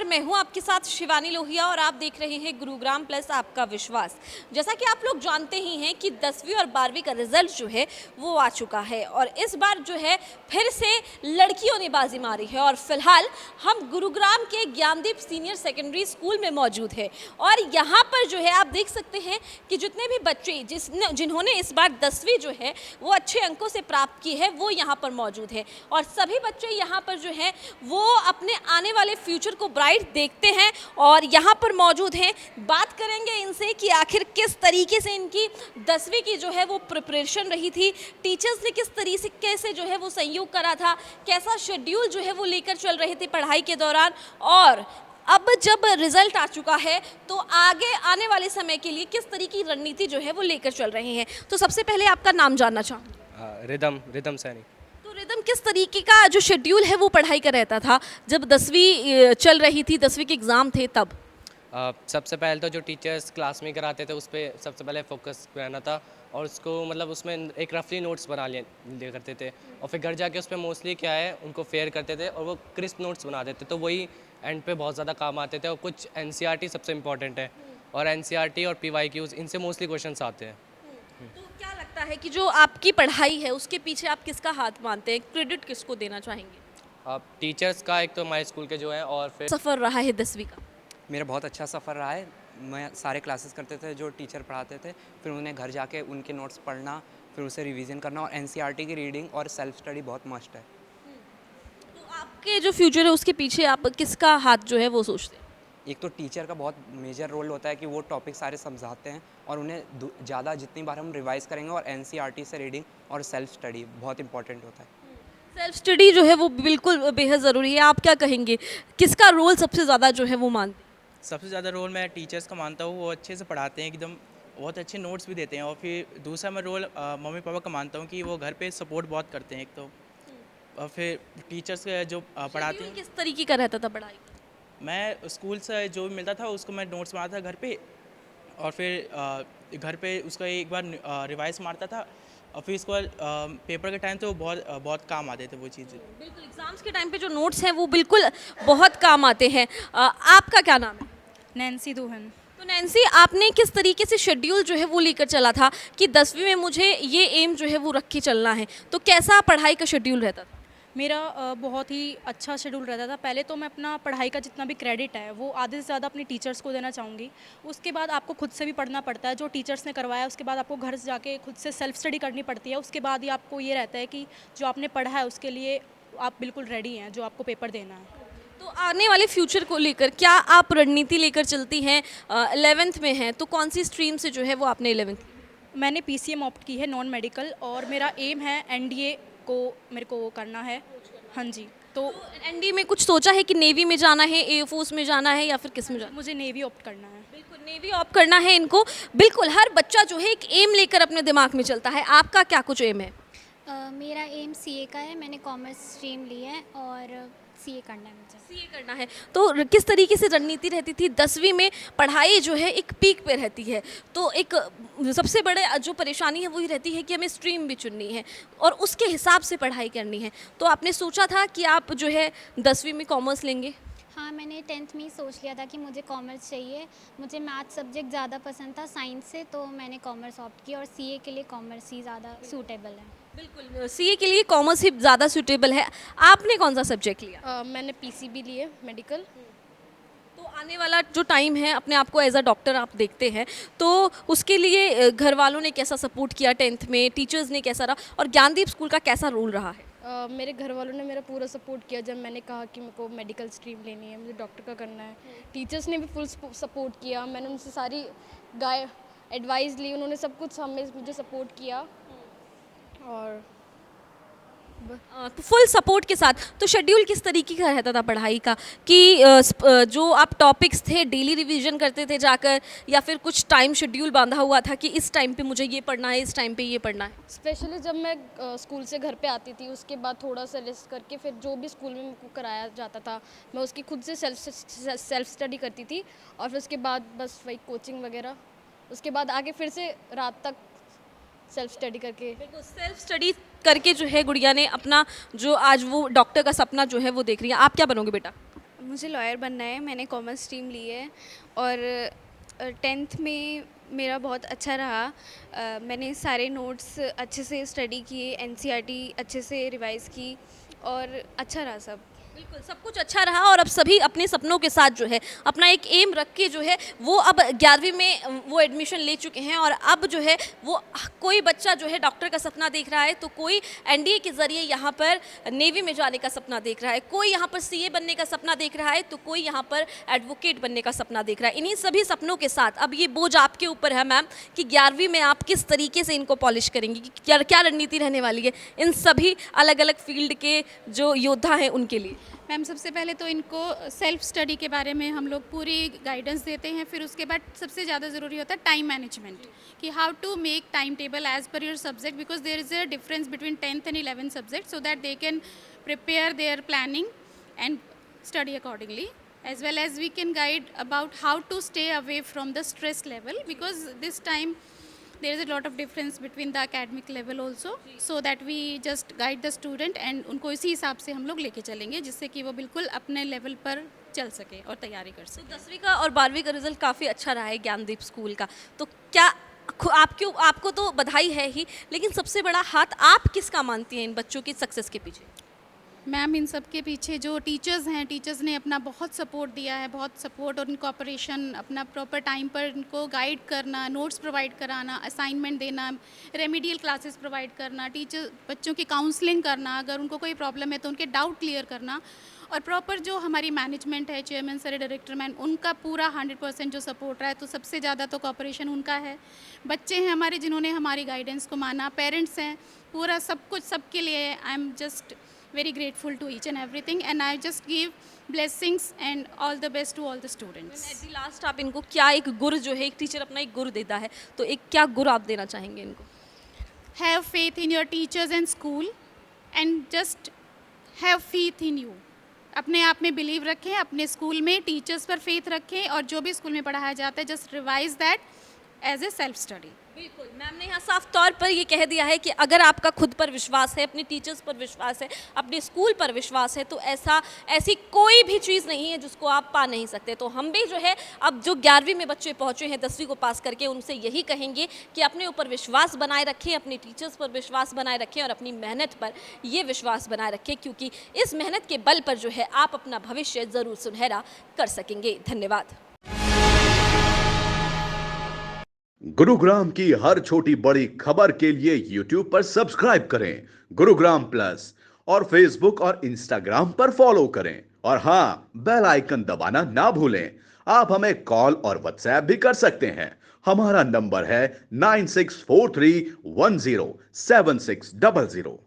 नमस्कार, मैं हूं आपके साथ शिवानी लोहिया और आप देख रहे हैं गुरुग्राम प्लस आपका विश्वास। जैसा कि आप लोग जानते ही हैं कि 10वीं और 12वीं का रिजल्ट जो है वो आ चुका है और इस बार जो है फिर से लड़कियों ने बाजी मारी है और फिलहाल हम गुरुग्राम के ज्ञानदीप सीनियर सेकेंडरी स्कूल में मौजूद है और यहाँ पर जो है आप देख सकते हैं कि जितने भी बच्चे जिन्होंने इस बार 10वीं जो है वो अच्छे अंकों से प्राप्त की है वो यहाँ पर मौजूद है और सभी बच्चे यहाँ पर जो है वो अपने आने वाले फ्यूचर को ब्राइट देखते हैं और यहाँ पर मौजूद हैं। बात करेंगे इनसे कि आखिर किस तरीके से इनकी 10वीं की जो है वो प्रिपरेशन रही थी, टीचर्स ने किस तरीके से जो है वो सहयोग करा था, कैसा शेड्यूल जो है वो लेकर चल रहे थे पढ़ाई के दौरान और अब जब रिजल्ट आ चुका है तो आगे आने वाले समय के लिए किस तरीके की रणनीति जो है वो लेकर चल रहे हैं। तो सबसे पहले आपका नाम जानना चाहूँगी। रिदम सैनी। तो रिदम, किस तरीके का जो शेड्यूल है वो पढ़ाई का रहता था जब 10वीं चल रही थी, 10वीं के एग्ज़ाम थे तब? सबसे पहले तो जो टीचर्स क्लास में कराते थे उस पर सबसे पहले फोकस रहना था और उसको मतलब उसमें एक रफली नोट्स बना लिया करते थे और फिर घर जाके उस पर मोस्टली क्या है उनको फेयर करते थे और वो क्रिस्प नोट्स बना देते तो वही एंड पे बहुत ज़्यादा काम आते थे। और कुछ एनसीईआरटी सबसे इम्पॉर्टेंट है और एनसीईआरटी और पीवाईक्यूज इनसे मोस्टली क्वेश्चंस आते हैं। तो क्या लगता है कि जो आपकी पढ़ाई है उसके पीछे आप किसका हाथ मानते हैं, क्रेडिट किसको देना चाहेंगे? अब टीचर्स का एक तो हमारे स्कूल के जो है और फिर सफ़र रहा है 10वीं का? मेरा बहुत अच्छा सफ़र रहा है। मैं सारे क्लासेस करते थे जो टीचर पढ़ाते थे, फिर उन्हें घर जाके उनके नोट्स पढ़ना, फिर उसे रिवीजन करना और एनसीईआरटी की रीडिंग और सेल्फ स्टडी बहुत मस्ट है। तो आपके जो फ्यूचर है उसके पीछे आप किसका हाथ जो है वो सोचते हैं? एक तो टीचर का बहुत मेजर रोल होता है कि वो टॉपिक सारे समझाते हैं और उन्हें ज़्यादा जितनी बार हम रिवाइज़ करेंगे और एनसीईआरटी से रीडिंग और सेल्फ स्टडी बहुत इंपॉर्टेंट होता है। सेल्फ स्टडी जो है वो बिल्कुल बेहद ज़रूरी है। आप क्या कहेंगे, किसका रोल सबसे ज़्यादा जो है वो मानते हैं? सबसे ज़्यादा रोल मैं टीचर्स का मानता हूँ, वो अच्छे से पढ़ाते हैं, एकदम बहुत अच्छे नोट्स भी देते हैं। और फिर दूसरा मैं रोल मम्मी पापा का मानता हूँ कि वो घर पे सपोर्ट बहुत करते हैं एक तो। और फिर टीचर्स जो पढ़ाते शेड्यूल हैं, किस तरीके का रहता था पढ़ाई का? मैं स्कूल से जो भी मिलता था उसको मैं नोट्स बनाता था घर पे और फिर घर पे उसका एक बार रिवाइज मारता था और फिर इसको पेपर के टाइम तो बहुत बहुत काम आते थे वो चीज़ें। बिल्कुल, एग्जाम्स के टाइम पे जो नोट्स हैं वो बिल्कुल बहुत काम आते हैं। आपका क्या नाम है? नैन्सी दुहन। तो नैन्सी, आपने किस तरीके से शेड्यूल जो है वो लेकर चला था कि 10वीं में मुझे ये एम जो है वो रख के चलना है, तो कैसा पढ़ाई का शेड्यूल रहता था? मेरा बहुत ही अच्छा शेड्यूल रहता था। पहले तो मैं अपना पढ़ाई का जितना भी क्रेडिट है वो आधे से ज़्यादा अपने टीचर्स को देना चाहूँगी। उसके बाद आपको खुद से भी पढ़ना पड़ता है, जो टीचर्स ने करवाया उसके बाद आपको घर से जाके खुद से सेल्फ स्टडी करनी पड़ती है। उसके बाद ही आपको ये रहता है कि जो आपने पढ़ा है उसके लिए आप बिल्कुल रेडी हैं, जो आपको पेपर देना है। तो आने वाले फ्यूचर को लेकर क्या आप रणनीति लेकर चलती हैं? 11th में हैं तो कौन सी स्ट्रीम से जो है वो आपने 11th? मैंने पीसीएम ऑप्ट की है, नॉन मेडिकल, और मेरा एम है एनडीए को मेरे को करना है। हाँ जी। तो एनडी में कुछ सोचा है कि नेवी में जाना है, एयरफोर्स में जाना है या फिर किस में जाना है? मुझे नेवी ऑप्ट करना है। बिल्कुल, नेवी ऑप्ट करना है इनको। बिल्कुल, हर बच्चा जो है एक एम लेकर अपने दिमाग में चलता है। आपका क्या कुछ एम है? मेरा एम सीए का है। मैंने कॉमर्स स्ट्रीम ली है और सीए करना है मुझे। सीए करना है। तो किस तरीके से रणनीति रहती थी 10वीं में? पढ़ाई जो है एक पीक पे रहती है तो एक सबसे बड़े जो परेशानी है वही रहती है कि हमें स्ट्रीम भी चुननी है और उसके हिसाब से पढ़ाई करनी है। तो आपने सोचा था कि आप जो है 10वीं में कॉमर्स लेंगे? हाँ, मैंने 10th में ही सोच लिया था कि मुझे कॉमर्स चाहिए। मुझे मैथ सब्जेक्ट ज़्यादा पसंद था साइंस से, तो मैंने कॉमर्स ऑप्ट किया और सीए के लिए कॉमर्स ही ज़्यादा सूटेबल है। बिल्कुल, सीए के लिए कॉमर्स ही ज़्यादा सूटेबल है। आपने कौन सा सब्जेक्ट लिया? मैंने पीसीबी लिए, मेडिकल। तो आने वाला जो टाइम है अपने आप को एज अ डॉक्टर आप देखते हैं तो उसके लिए घर वालों ने कैसा सपोर्ट किया? 10th में टीचर्स ने कैसा रहा और ज्ञानदीप स्कूल का कैसा रोल रहा है? मेरे घर वालों ने मेरा पूरा सपोर्ट किया जब मैंने कहा कि मेरे को मेडिकल स्ट्रीम लेनी है, मुझे डॉक्टर का करना है। टीचर्स ने भी फुल सपोर्ट किया। मैंने उनसे सारी एडवाइस ली, उन्होंने सब कुछ मुझे सपोर्ट किया और तो फुल सपोर्ट के साथ। तो शेड्यूल किस तरीके का रहता था पढ़ाई का कि जो आप टॉपिक्स थे डेली रिवीजन करते थे जाकर या फिर कुछ टाइम शेड्यूल बांधा हुआ था कि इस टाइम पे मुझे ये पढ़ना है, इस टाइम पे ये पढ़ना है? स्पेशली जब मैं स्कूल से घर पे आती थी उसके बाद थोड़ा सा रेस्ट करके फिर जो भी स्कूल में मुझको कराया जाता था मैं उसकी खुद से सेल्फ स्टडी करती थी और फिर उसके बाद बस वही कोचिंग वगैरह, उसके बाद आगे फिर से रात तक सेल्फ स्टडी करके। बिल्कुल, सेल्फ स्टडी करके जो है गुड़िया ने अपना जो आज वो डॉक्टर का सपना जो है वो देख रही है। आप क्या बनोगे बेटा? मुझे लॉयर बनना है। मैंने कॉमर्स स्ट्रीम ली है और 10th में मेरा बहुत अच्छा रहा। मैंने सारे नोट्स अच्छे से स्टडी किए, एनसीईआरटी अच्छे से रिवाइज़ की और अच्छा रहा सब। बिल्कुल, सब कुछ अच्छा रहा और अब सभी अपने सपनों के साथ जो है अपना एक एम रख के जो है वो अब 11वीं में वो एडमिशन ले चुके हैं और अब जो है वो कोई बच्चा जो है डॉक्टर का सपना देख रहा है, तो कोई एनडीए के ज़रिए यहाँ पर नेवी में जाने का सपना देख रहा है, कोई यहाँ पर सीए बनने का सपना देख रहा है, तो कोई यहाँ पर एडवोकेट बनने का सपना देख रहा है। इन्हीं सभी सपनों के साथ अब ये बोझ आपके ऊपर है मैम कि 11वीं में आप किस तरीके से इनको पॉलिश करेंगी, कि क्या क्या रणनीति रहने वाली है इन सभी अलग अलग फील्ड के जो योद्धा हैं उनके लिए। मैम सबसे पहले तो इनको सेल्फ स्टडी के बारे में हम लोग पूरी गाइडेंस देते हैं, फिर उसके बाद सबसे ज़्यादा ज़रूरी होता है टाइम मैनेजमेंट, कि how to make time table as per your subject, because there is a difference between 10th and 11th subject, so that they can prepare their planning and study accordingly, as well as we can guide about how to stay away from the stress level, because this time there is a lot of difference between the academic level also, so that we just guide the student and उनको इसी हिसाब से हम लोग लेके चलेंगे जिससे कि वो बिल्कुल अपने लेवल पर चल सके और तैयारी कर सके। 10वीं का और 12वीं का रिजल्ट काफ़ी अच्छा रहा है ज्ञानदीप स्कूल का, तो क्या आपको तो बधाई है ही, लेकिन सबसे बड़ा हाथ आप किसका मानती हैं इन बच्चों की सक्सेस के पीछे? मैम इन सब के पीछे जो टीचर्स हैं, टीचर्स ने अपना बहुत सपोर्ट दिया है, बहुत सपोर्ट और इनको ऑपरेशन अपना प्रॉपर टाइम पर इनको गाइड करना, नोट्स प्रोवाइड कराना, असाइनमेंट देना, रेमेडियल क्लासेस प्रोवाइड करना, टीचर बच्चों की काउंसलिंग करना, अगर उनको कोई प्रॉब्लम है तो उनके डाउट क्लियर करना, और प्रॉपर जो हमारी मैनेजमेंट है, चेयरमैन सर, डायरेक्टर मैन, उनका पूरा 100% जो सपोर्ट रहा है, तो सबसे ज़्यादा तो कॉपरेशन उनका है। बच्चे हैं हमारे जिन्होंने हमारी गाइडेंस को माना, पेरेंट्स हैं, पूरा सब कुछ सबके लिए I am just very grateful to each and everything, and I just give blessings and all the best to all the students. At the last आप इनको क्या एक गुर जो है, एक टीचर अपना एक गुर देता है, तो एक क्या गुर आप देना चाहेंगे इनको? Have faith in your teachers and school and just have faith in you. अपने आप में बिलीव रखें, अपने स्कूल में टीचर्स पर फेथ रखें, और जो भी स्कूल में पढ़ाया जाता है just revise that as a self study. बिल्कुल, मैम ने यहाँ साफ तौर पर ये कह दिया है कि अगर आपका खुद पर विश्वास है, अपने टीचर्स पर विश्वास है, अपने स्कूल पर विश्वास है, तो ऐसी कोई भी चीज़ नहीं है जिसको आप पा नहीं सकते। तो हम भी जो है अब जो 11वीं में बच्चे पहुँचे हैं 10वीं को पास करके, उनसे यही कहेंगे कि अपने ऊपर विश्वास बनाए रखें, अपने टीचर्स पर विश्वास बनाए रखें और अपनी मेहनत पर ये विश्वास बनाए रखें, क्योंकि इस मेहनत के बल पर जो है आप अपना भविष्य ज़रूर सुनहरा कर सकेंगे। धन्यवाद। गुरुग्राम की हर छोटी बड़ी खबर के लिए YouTube पर सब्सक्राइब करें गुरुग्राम प्लस, और Facebook और Instagram पर फॉलो करें, और हाँ, बेल आइकन दबाना ना भूलें। आप हमें कॉल और व्हाट्सएप भी कर सकते हैं। हमारा नंबर है 9643107600।